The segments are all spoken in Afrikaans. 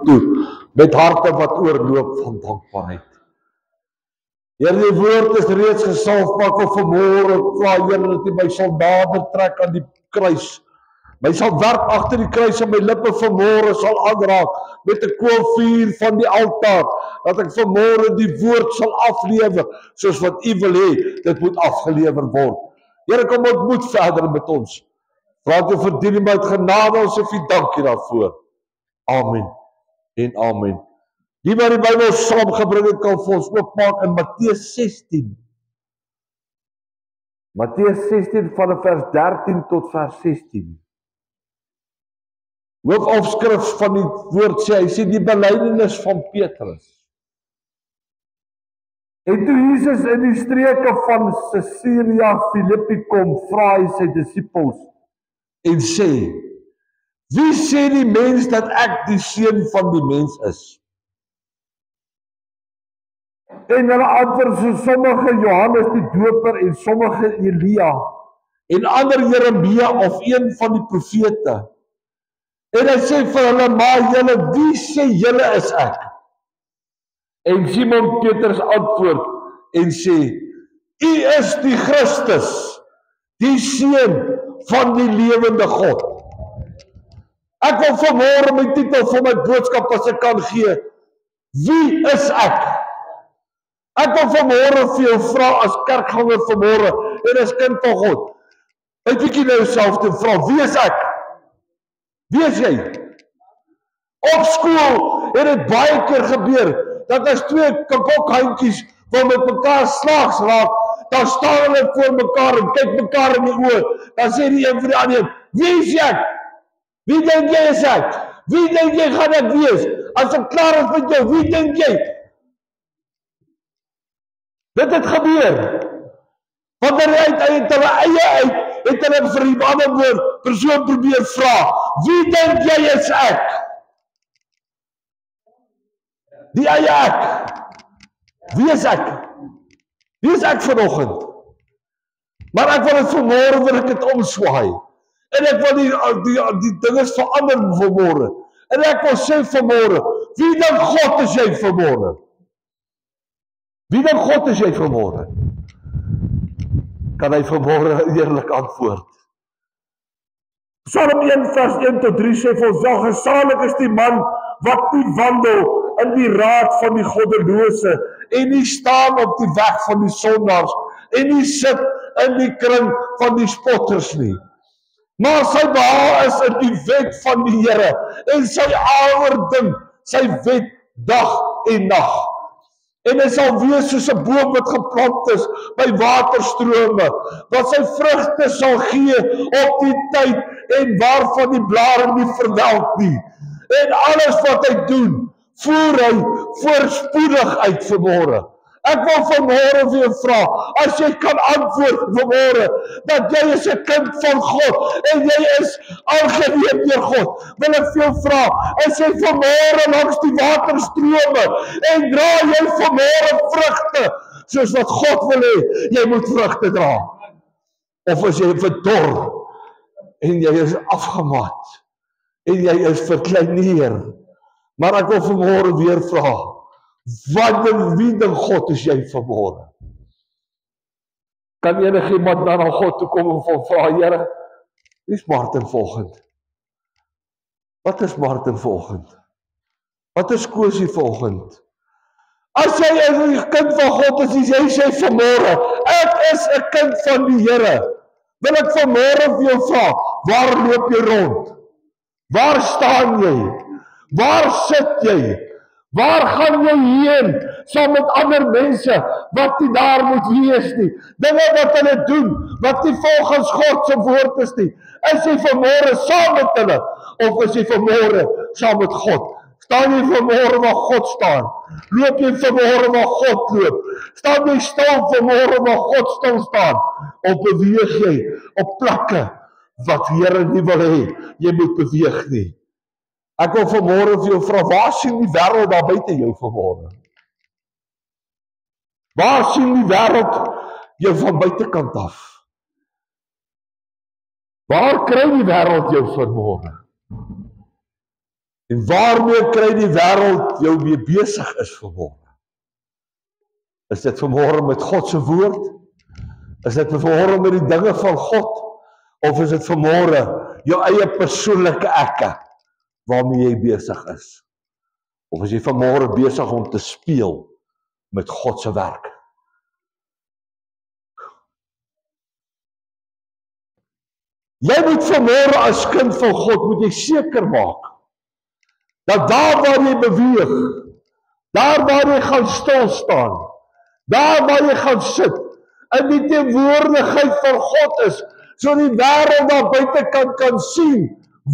toe, met harte wat oorloop van dankbaarheid. Here, die woord is reeds gesalf, maar ek wil vanmôre vra, Here, dat U my sal nader trek aan die kruis. My sal werk agter die kruis en my lippe vanmôre sal aanraak met 'n koolvuur van die altaar, dat ek vanmôre die woord sal aflewer, soos wat U wil hê, dit moet afgelewer word. Here, kom ontmoet verder met ons. Vra dat U verdien met genade, ons sê vir dankie daarvoor. Amen en amen. Die wat die Bybel saamgebring het, kan vir ons oopmaak in Matteus 16. Matteus 16 van vers 13 tot vers 16. Hoofafskrif van die woord sê, hy sê die belydenis van Petrus. En toe Jesus in die streke van Caesarea Philippi kom, vra hy sy disippels en sê, wie sê die mens dat ek die seun van die mens is? En hulle antwoord so, sommige Johannes die doper en sommige Elia en ander Jeremia of een van die profete. En hy sê vir hulle, maar julle, wie sê julle is ek? En Simon Petrus antwoord en sê, U is die Christus, die seun van die lewende God. Ek wil vanmôre my titel vir my boodskap as ek kan gee, wie is ek? Ek wil vanmôre vir jou vra as kerkganger vanmôre en as kind van God. Net bietjie nou self te vra, wie is ek? Wie is jy? Op skool het dit baie keer gebeur, dat as twee kapokhandjies wat met mekaar slaags raak, dan staan hulle voor mekaar en kyk mekaar in die oë, dan sê die een vir die ander, wie is ek? Wie dink jy is ek? Wie dink jy gaan ek wees? As ek klaar is met jou, wie dink jy? Dit het gebeur. Want hulle uit hulle eie uit, het hulle vir die ander persoon probeer vra, wie dink jy is ek? Die eie ek. Wie is ek? Wie is ek vanoggend? Maar ek wil dit vanmôre, wil ek dit omswaai. En ek wil die dinge verander vanmôre. En ek wil sê vanmôre, wie dink God is jy vanmôre? Wie dink God is jy vanmôre? Kan hy vanmôre eerlik antwoord? Psalm 1 vers 1 tot 3 sê vir ons, welgesalig is die man wat nie wandel in die raad van die goddelose en nie staan op die weg van die sondaars en nie sit in die kring van die spotters nie. Maar sy behaag is in die wet van die Here en sy oordink sy wet dag en nag. En hy sal wees soos 'n boom wat geplant is by waterstrome, wat sy vrugte sal gee op die tyd en waarvan die blare nie verwelk nie. En alles wat hy doen, voer hy voorspoedig uit vanmôre. Ek wil vanmôre weer vra, as jy kan antwoord vanmôre, dat jy is 'n kind van God, en jy is aangeneem deur God, wil ek vir jou vra, as jy vanmôre langs die waterstrome, en dra jy vanmôre vrugte, soos wat God wil hê, jy moet vrugte dra. Of as jy verdor, en jy is afgemat, en jy is verkleineer, maar ek wil vanmôre weer vra, wie dink God is jy vanmôre? Kan enigiemand dan na God toe kom en vra, Here, wie is Martin volgend? Wat is Martin volgend? Wat is Kosie volgend? As jy 'n kind van God is, jy sê vanmôre, ek is 'n kind van die Here, wil ek vanmôre vir jou vra, waar loop jy rond? Waar staan jy? Waar sit jy? Waar gaan jy heen saam met ander mense wat nie daar moet wees nie? Dinge wat hulle doen, wat nie volgens God se woord is nie. Is jy vanmôre saam met hulle, of is jy vanmôre saam met God? Staan jy vanmôre waar God staan? Loop jy vanmôre waar God loop? Staan jy stil vanmôre waar God stil staan? Of beweeg jy op plekke wat Here nie wil hê jy moet beweeg nie? Ek wil vanmôre vir jou vra, waar sien die wêreld daar buite jou vanmôre? Waar sien die wêreld jou van buitekant af? Waar kry die wêreld jou vanmôre? En waarmee kry die wêreld jou mee besig is vanmôre? Is dit vanmôre met God se woord? Is dit vanmôre met die dinge van God? Of is dit vanmôre jou eie persoonlike ekke waarmee jy besig is? Of is jy vanmôre besig om te speel met God se werk? Jy moet vanmôre as kind van God, moet jy seker maak, dat daar waar jy beweeg, daar waar jy gaan stilstaan, daar waar jy gaan sit, in die teenwoordigheid van God is, so die wêreld daar buitekant kan sien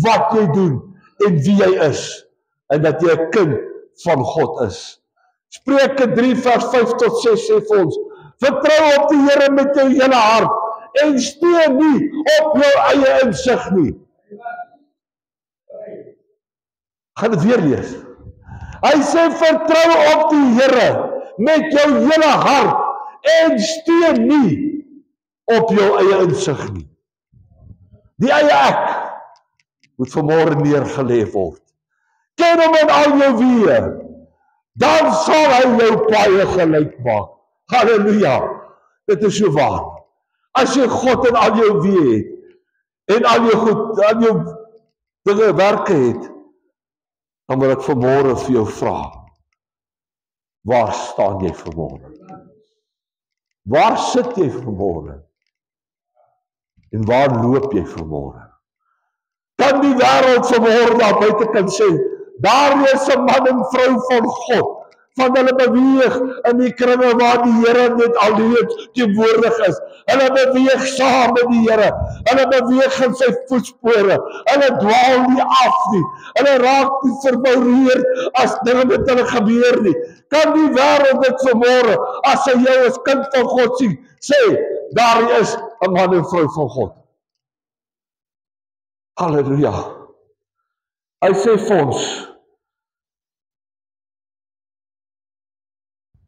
wat jy doen en wie jy is, en dat jy 'n kind van God is. Spreuke 3 vers 5 tot 6 sê vir ons, vertrou op die Here met jou hele hart, en steun nie op jou eie insig nie. Gaan dit weer lees. Hy sê vertrou op die Here met jou hele hart en steun nie op jou eie insig nie. Die eie ek moet vanmôre neergelê word. Ken hom in al jou weë, dan sal hy jou paai gelyk maak. Halleluja. Dit is so waar. As jy God in al jou weë het, en al jou dinge werke het, dan wil ek vanmôre vir jou vra, waar staan jy vanmôre? Waar sit jy vanmôre? En waar loop jy vanmôre? Kan die wêreld vanmôre daar buitekant sê, daar is 'n man en vrou van God, van hulle beweeg in die kringe waar die Here net alreeds teenwoordig is. Hulle beweeg saam met die Here. Hulle beweeg in sy voetspore. Hulle dwaal nie af nie. Hulle raak nie verboureerd as dinge met hulle gebeur nie. Kan die wêreld dit vanmôre, as hy jou as kind van God sien, sê, daar is 'n man en vrou van God. Halleluja. Hy sê vir ons,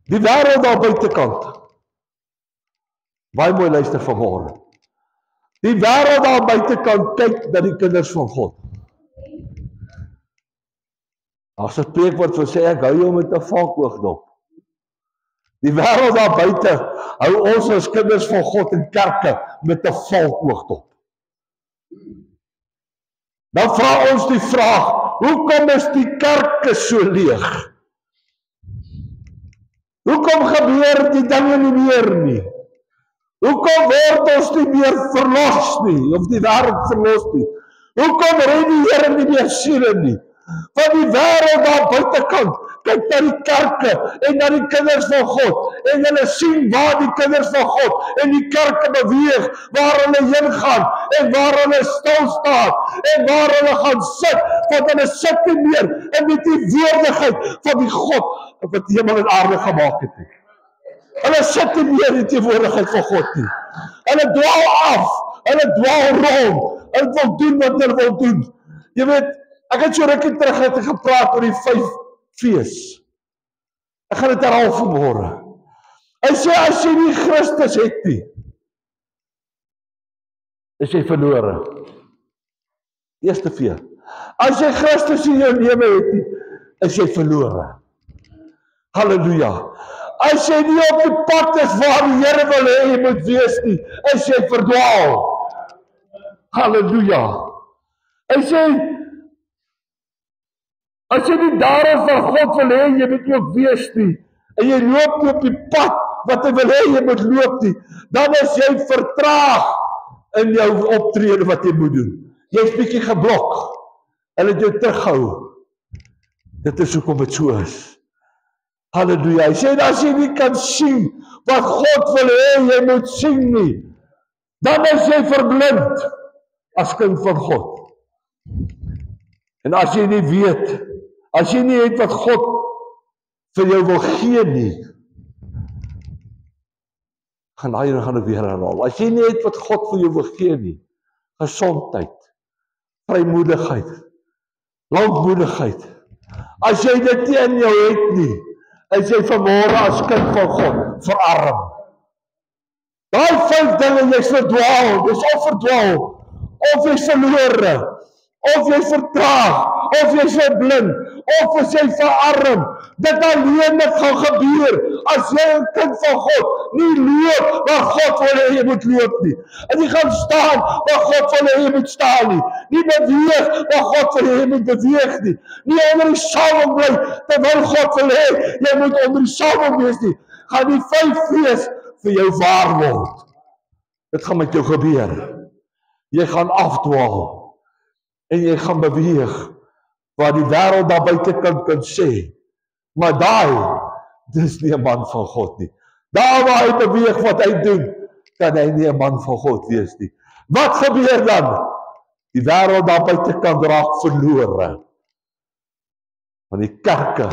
die wêreld daar buitekant, baie mooi luister vanmôre, die wêreld daar buitekant kyk na die kinders van God. As 'n preekwoord wat sê, ek hou jou met 'n valkoogdop. Die wêreld daar buite hou ons as kinders van God in kerke met 'n valkoogdop. Dan vra ons die vraag, hoekom is die kerke so leeg? Hoekom gebeur die dinge nie meer nie? Hoekom word ons nie meer verlos nie, of die wêreld verlos nie? Hoekom red die Here nie meer siele nie? Van die wêreld daar buitekant kyk na die kerke en na die kinders van God, en hulle sien waar die kinders van God en die kerke beweeg, waar hulle heen gaan, en waar hulle stil staan, en waar hulle gaan sit, want hulle sit nie meer in die teenwoordigheid van die God wat hemel en aarde gemaak het nie. Hulle sit nie meer in die teenwoordigheid van God nie. Hulle dwaal af, hulle dwaal rond, hulle wil doen wat hulle wil doen. Jy weet, ek het so rukkie terug gepraat oor die 5 fees. Ek gaan dit herhaal vanmôre. Hy sê, as jy nie Christus het nie, is jy verlore. Eerste fee. As jy Christus in jou lewe het nie, is jy verlore. Halleluja. As jy nie op die pad is waar die Here wil hê jy moet wees nie, is jy verdwaal. Halleluja. Hy sê, as jy nie daar is waar God wil hê jy moet ook wees nie, en jy loop nie op die pad wat hy wil hê jy moet loop nie, dan is jy vertraag in jou optrede wat jy moet doen. Jy is bietjie geblok, en het jou terughou. Dit is hoekom dit so is. Halleluja. Hy sê, as jy nie kan sien wat God wil hê jy moet sien nie, dan is jy verblind as kind van God. En as jy nie weet, as jy nie weet wat God vir jou wil gee nie, gaan ek weer herhaal. As jy nie weet wat God vir jou wil gee nie, gesondheid, vrymoedigheid, lankmoedigheid, as jy dit nie in jou het nie, is jy vanmôre as kind van God verarm. Daai 5 dinge, jy's verdwaal, jy's al verdwaal, of jy's verlore, of jy's vertraag, of jy's blind, of as jy verarm. Dit alleen gaan gebeur as jy 'n kind van God nie loop waar God wil hê jy moet loop nie. En jy gaan staan waar God wil hê jy moet staan nie. Nie beweeg waar God wil hê jy moet beweeg nie. Nie onder die salwing bly terwyl God wil hê jy moet onder die salwing wees nie. Gaan die 5 V's vir jou waar word. Dit gaan met jou gebeur. Jy gaan afdwaal en jy gaan beweeg waar die wêreld daar buitekant kan sê, maar dis nie 'n man van God nie. Daar waar hy beweeg wat hy doen, kan hy nie 'n man van God wees nie. Wat gebeur dan? Die wêreld daar buitekant raak verlore. Want die kerke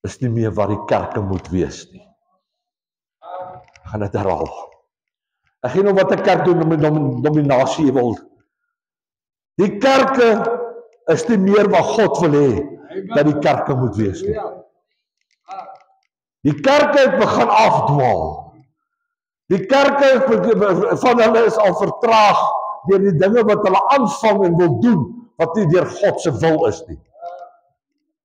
is nie meer waar die kerke moet wees nie. Ek gaan dit herhaal. Ek gee nou wat 'n kerk doen met dominasie jy wil. Die kerke is nie meer wat God wil hê dat die kerke moet wees nie. Die kerke het begin afdwaal. Die kerke van hulle is al vertraag deur die dinge wat hulle aanvang en wil doen wat nie deur God se wil is nie.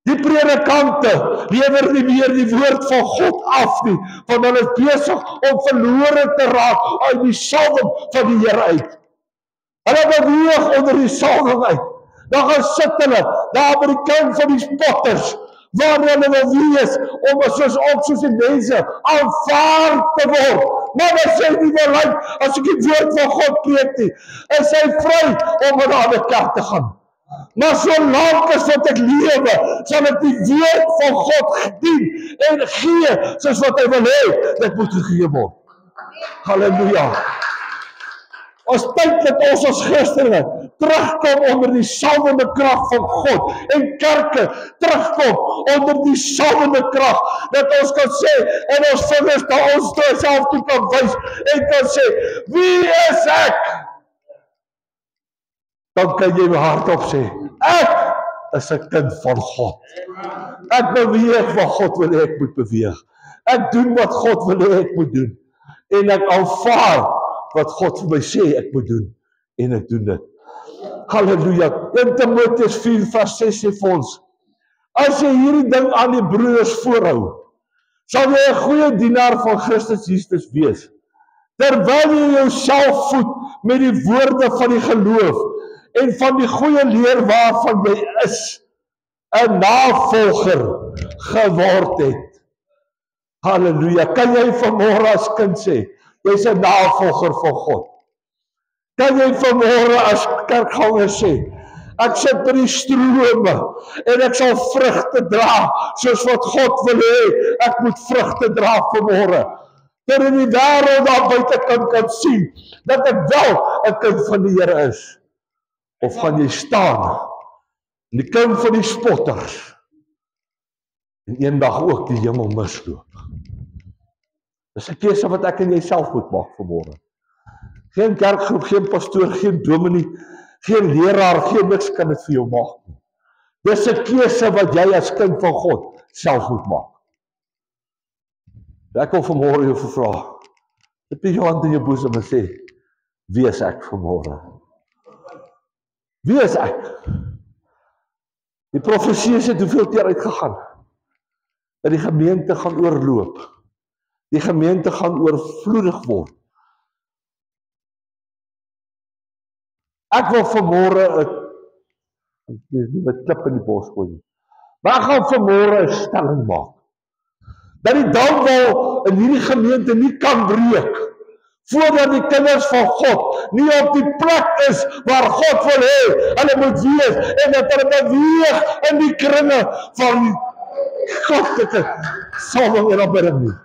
Die predikante lewer nie meer die woord van God af nie, want hulle is besig om verlore te raak uit die salwing van die Here uit. Hulle beweeg onder die salwing uit. Dan gaan sit hulle daar by die kant van die spotters, waar hulle wil wees, om soos die mense aanvaar te word. Maar as jy nie wil lyk, as ek die woord van God preek nie, is hy vry om na 'n kerk te gaan. Maar solank as wat ek lewe, sal ek die woord van God dien en gee, soos wat hy wil hê, dit moet gegee word. Halleluja. Ons tyd dat ons as Christene terugkom onder die salwende krag van God en kerke terugkom onder die salwende krag, dat ons kan sê en ons vingers na ons self toe kan wys en kan sê, wie is ek? Dan kan jy my hardop sê, ek is 'n kind van God. Ek beweeg wat God wil hê ek moet beweeg. Ek doen wat God wil hê ek moet doen. En ek aanvaar wat God vir my sê ek moet doen. En ek doen dit. Halleluja. 1 Timoteus 4 vers 6 sê vir ons, as jy hierdie ding aan die broeders voorhou, sal jy 'n goeie dienaar van Christus Jesus wees. Terwyl jy jouself voed met die woorde van die geloof en van die goeie leer waarvan jy is 'n navolger geword het. Halleluja. Kan jy vanmôre as kind sê, jy's 'n navolger van God? Kan jy vanmôre as kerkganger sê, ek sit by die strome en ek sal vrugte dra, soos wat God wil hê, ek moet vrugte dra vanmôre. Dat in die wêreld daar buitekant kan sien, dat ek wel 'n kind van die Here is. Of gaan jy staan in die kind van die spotters en eendag ook die hemel misloop? Dis 'n keuse wat ek en jy self moet maak vanmôre. Geen kerkgroep, geen pastoor, geen dominee, geen leraar, geen niks kan dit vir jou maak nie. Dis 'n keuse wat jy as kind van God self moet maak. Ek wil vanmôre jou vra, dit is jou hand in jou boesem en sê, wie is ek vanmôre? Wie is ek? Die profesie het hoeveel keer uitgegaan, dat die gemeente gaan oorloop, die gemeente gaan oorvloedig word. Ek wil vanmôre 'n klip in die bos gooi, maar ek gaan vanmôre 'n stelling maak, dat die damwal in hierdie gemeente nie kan breek, voordat die kinders van God nie op die plek is waar God wil hê hulle moet wees, en dat hulle beweeg in die kringe van die goddelike salwing en aanbidding nie.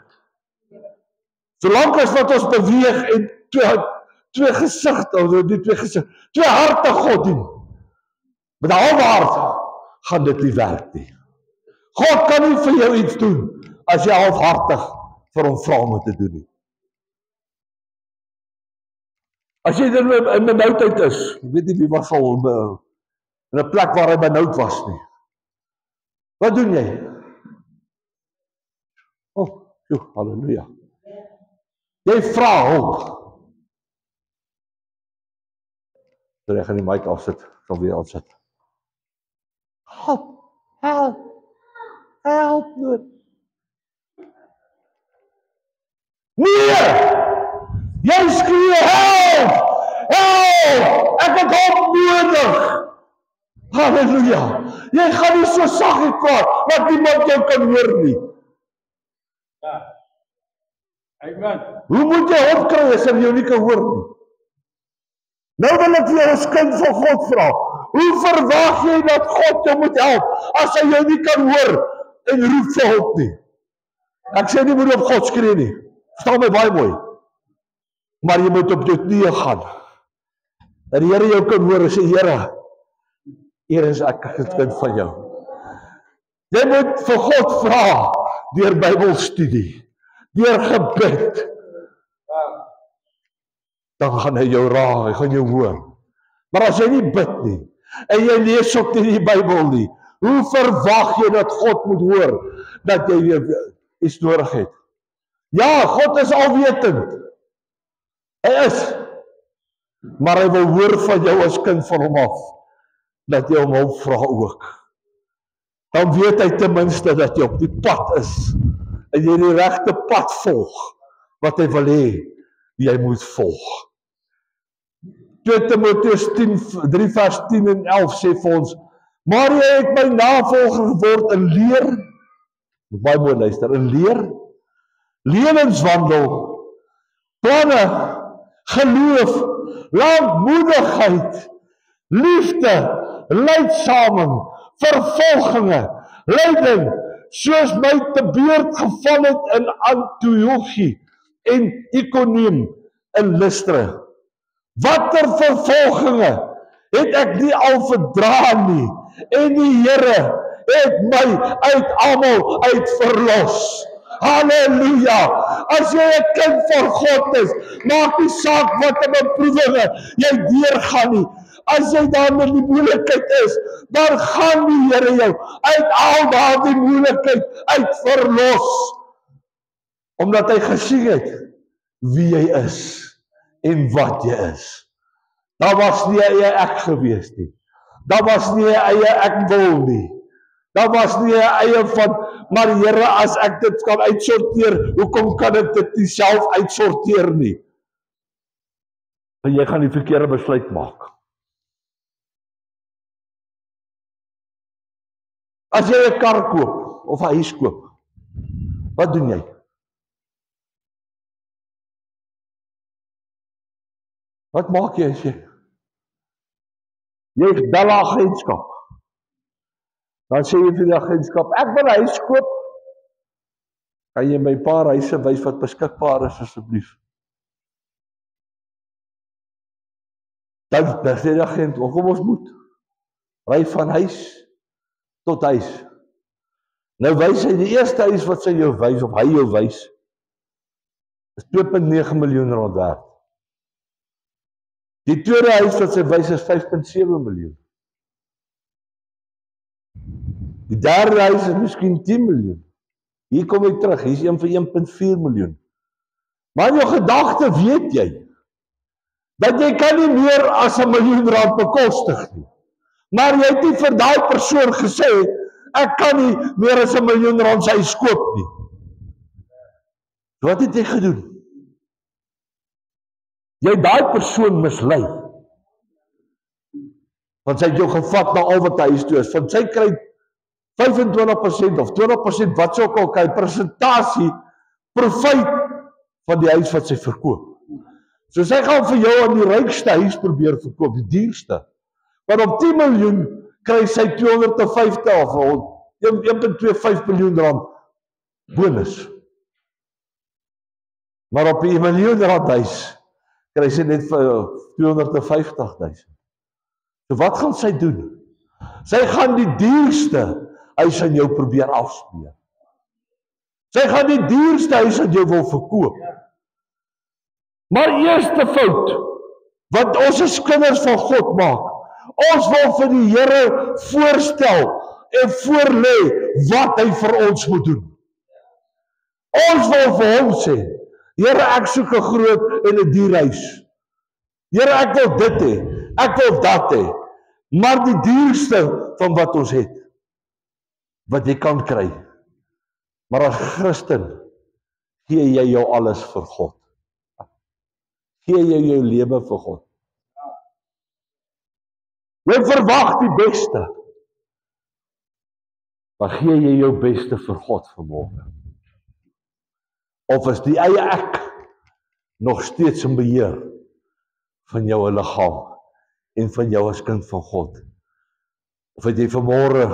Solank as wat ons beweeg en twee gesigte, twee harte God dien, met 'n halwe hart gaan dit nie werk nie. God kan nie vir jou iets doen as jy halfhartig vir hom vra om te doen nie. As jy dan in benoudheid is, ek weet nie wie was al in 'n plek waar hy benoud was nie. Wat doen jy? Halleluja. Jy vra hulp. So ek gaan die mic afsit, ek sal weer aansit. help nodig. Nee! Jy skree help! Ek het hulp nodig. Halleluja. Jy gaan nie so saggie praat dat niemand jou kan hoor nie. Ja. Amen. Hoe moet jy hulp kry as jy jou nie kan hoor nie? Nou wil ek vir jou as kind van God vra. Hoe verwag jy dat God jou moet help as hy jou nie kan hoor en roep vir hulp nie? Ek sê nie moet op God skree nie. Verstaan my baie mooi. Maar jy moet op jou knieë gaan. Dat die Here jou kan hoor en sê, Here, hier is ek as kind van jou. Jy moet vir God vra deur Bybelstudie, deur gebed. Dan gaan hy jou raak, hy gaan jou hoor. Maar as jy nie bid nie, en jy lees ook nie die Bybel nie, hoe verwag jy dat God moet hoor, dat jy weer iets nodig het? Ja, God is alwetend. Hy is. Maar hy wil hoor van jou as kind van hom af, dat jy hom hulp vra ook. Dan weet hy ten minste dat jy op die pad is, en jy die regte pad volg, wat hy wil hê, jy moet volg. 2 Timoteus 3 vers 10 en 11 sê vir ons, maar jy het my navolger geword in leer, baie mooi luister, in leer, lewenswandel, planne, geloof, lankmoedigheid, liefde, lydsaming, vervolginge, lyding, soos my te beurt geval het in Antiochie en Iconium in Lystra. Watter vervolginge het ek nie al verdra nie, en die Here het my uit almal uit verlos. Halleluja! As jy 'n kind van God is, maak nie saak wat 'n beproewinge jy deurgaan nie. As jy dan in die moeilikheid is, dan gaan die Here jou uit al daardie moeilikheid uit verlos. Omdat hy gesien het wie jy is en wat jy is. Daar was nie 'n eie ek gewees nie. Daar was nie 'n eie ek wil nie. Daar was nie 'n eie van, maar Here, as ek dit kan uitsorteer, hoekom kan ek dit nie self uitsorteer nie? En jy gaan die verkeerde besluit maak. As jy 'n kar koop, of 'n huis koop, wat doen jy? Wat maak jy as jy? Jy bel 'n agentskap. Dan sê jy vir die agentskap, ek wil 'n huis koop. Kan jy my 'n paar huise wys wat beskikbaar is asseblief? Dan sê die agent, kom ons moet. Ry van huis tot huis. Nou wys hy die eerste huis wat sy jou wys, of hy jou wys, is 2,9 miljoen rand werd. Die tweede huis wat sy wys is 5,7 miljoen. Die derde huis is miskien 10 miljoen. Hier kom ek terug, hier is een vir 1,4 miljoen. Maar in jou gedagte weet jy, dat jy kan nie meer as 1 miljoen rand bekostig nie. Maar jy het nie vir daai persoon gesê, ek kan nie meer as 1 miljoen rand sy huis koop nie. Wat het jy gedoen? Jy het daai persoon mislei. Want sy het jou gevat na al wat hy huis toe is. Want sy kry 25% of 20% wat sy ook al kry, persentasie, profijt van die huis wat sy verkoop. So sy gaan vir jou aan die rykste huis probeer verkoop, die duurste. Want op 10 miljoen kry sy 250 of 1,25 miljoen rand bonus. Maar op die 1 miljoen rand huis kry sy net vir 250.000. So wat gaan sy doen? Sy gaan die duurste huis aan jou probeer afspeer. Sy gaan die duurste huis aan jou wil verkoop. Maar eerste fout, wat ons as kinders van God maak, ons wil vir die Here voorstel en voorlê wat hy vir ons moet doen. Ons wil vir hom sê, Here, ek soek 'n groot en 'n duur huis. Here, ek wil dit hê, ek wil dat hê, maar die duurste van wat ons het. wat jy kan kry. Maar as Christen gee jy jou alles vir God. Gee jy jou lewe vir God. Jy verwag die beste. Maar gee jy jou beste vir God vanmôre? Of is die eie ek nog steeds in beheer van jou liggaam en van jou as kind van God? Of het jy vanmôre,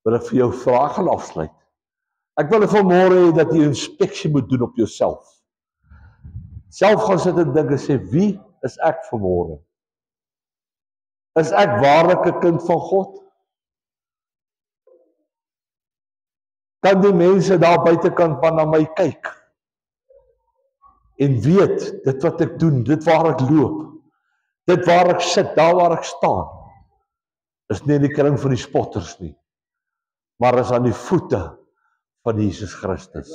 wil ek vir jou vrae gaan afsluit. Ek wil vanmôre hê dat jy inspeksie moet doen op jouself. Self gaan sit en dink en sê, wie is ek vanmôre? Is ek waarlik 'n kind van God? Kan die mense daar buitekant van na my kyk en weet, dit wat ek doen, dit waar ek loop, dit waar ek sit, daar waar ek staan, is nie in die kring van die spotters nie, maar is aan die voete van Jesus Christus.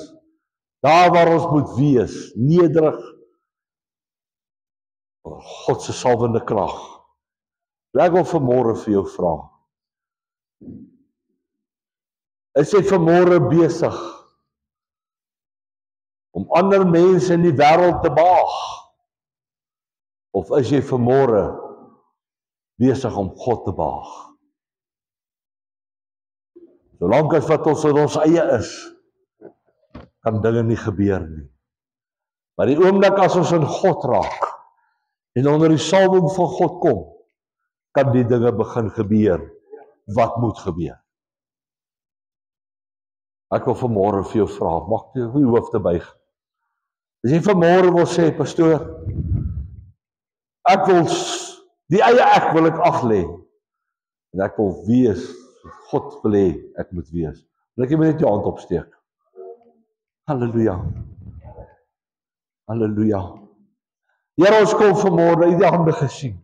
Daar waar ons moet wees, nederig, God se salwende krag. Ek wil vanmôre vir jou vra, is jy vanmôre besig om ander mense in die wêreld te behaag? Of is jy vanmôre besig om God te behaag? Solank as wat ons in ons eie is, kan dinge nie gebeur nie. Maar die oomblik as ons in God raak, en onder die salwing van God kom, kan die dinge begin gebeur, wat moet gebeur. Ek wil vanmôre vir jou vra, mag jy jou hoofde buig. As jy vanmôre wil sê, pastoor, ek wil, die eie ek wil ek aflê, en ek wil wees, God wil hê, ek moet wees. Wil ek jy net jou hand opsteek? Halleluja. Halleluja. Here, ons kom vanmôre uit die hande gesien.